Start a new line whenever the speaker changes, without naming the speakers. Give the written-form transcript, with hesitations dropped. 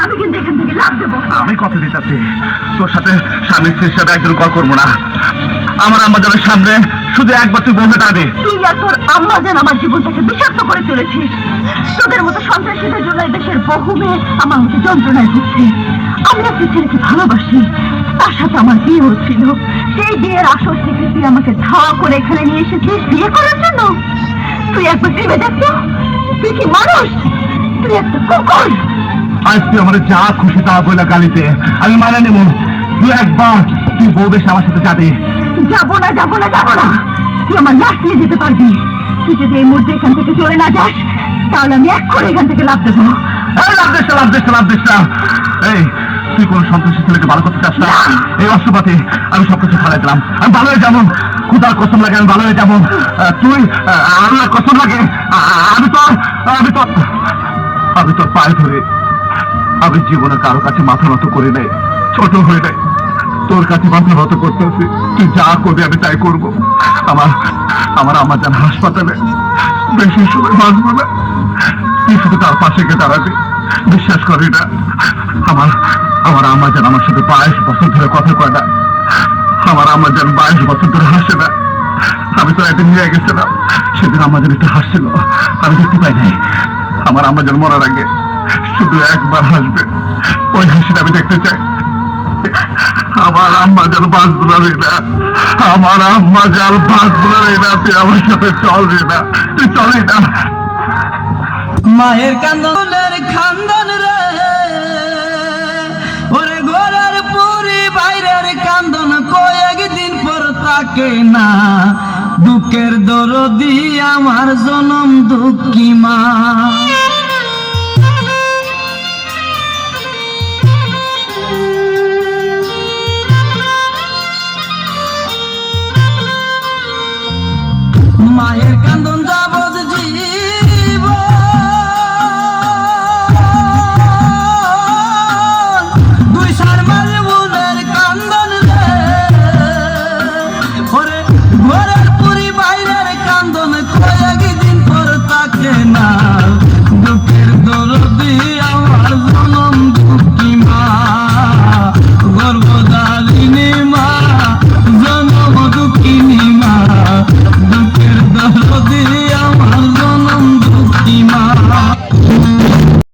আমি কিন্তু এখান থেকে লাভ দেবো।
আমি কথা দিতেছি, তোর সাথে স্বামী স্ত্রীর সাথে একজন কল করবো না। আমার আম্মাজানের সামনে শুধু একবার তুই বলতে দাঁড়াবি।
তুই আর তোর আম্মাজান আমার জীবনটাকে বিষাক্ত করে চলেছিস। তোদের মতো সন্ত্রাসীদের জন্য দেশের বহু মেয়ে আমার মতো যন্ত্রণায় ভুগছে। আমি একটা ছেলেকে ভালোবাসি, তার সাথে আমার বিয়ে হচ্ছিল। সেই বিয়ের আসর থেকে তুই আমাকে ধাওয়া করে এখানে নিয়ে এসেছিস বিয়ে করার জন্য। তুই একবার ভেবে দেখতো, তুই কি মানুষ? তুই একটা কুকুর।
আজ তুই আমার যা খুশি তা বলে গালিতে আমি মানে নেব। তুই একবার তুই বউ বেশ আমার সাথে যাবে।
যাবো না, যাবো না, যাবো না। তুই আমার লাশ নিয়ে যেতে পারবি। তুই যদি এই মুহূর্তে এখান থেকে চলে না যাস, তাহলে আমি এক্ষুনি এখান থেকে লাভ দেবো।
এই তুই কোন সন্ত্রাসী ছেলেকে ভালো করতে চাস না? এই অস্ত্রপাতি আমি সবকিছু ফেলাই দিলাম। আমি ভালো হয়ে যাবো, খুদার কসম লাগে আমি ভালো হয়ে যাবো। তুই আল্লাহর কসম লাগে আমি তোর পায়ে ধরে আমি জীবনে কারো কাছে মাথা নত করি নাই, ছোট হয়ে নাই। তোর কাছে মাথা নত করতেছি, তুই যা করবি আমি তাই করবো। আমার আম্মাজান হাসপাতালে, বেশি সময় বাঁচবো না। তুই শুধু তার পাশে গিয়ে দাঁড়াবি। বিশ্বাস করি না, আমার আম্মাজান আমার সাথে 22 বছর ধরে কথা কয় না। আমার আম্মাজান 22 বছর ধরে হাসে না। আমি তো একদিন নিয়ে গেছিলাম, সেদিন আম্মাজান একটু হাসছিল, আমি দেখতে পাই নাই। আমার আম্মাজান মরার আগে শুধু একবার হাসবে, ওই হাসিটা আমি দেখতে চাই। আমার আম্মাজান বাঁচবো না রে না, আমার আম্মাজান বাঁচবো না রে না। তুই আমার সাথে চল রে না, তুই চলে না।
মায়ের কান্দনের খান্দন রে, ওরে ঘরের পুরি বাইরের কান্দন কয়েকদিন পর থাকে না। দুঃখের দরদি আমার জনম দুঃখী মা।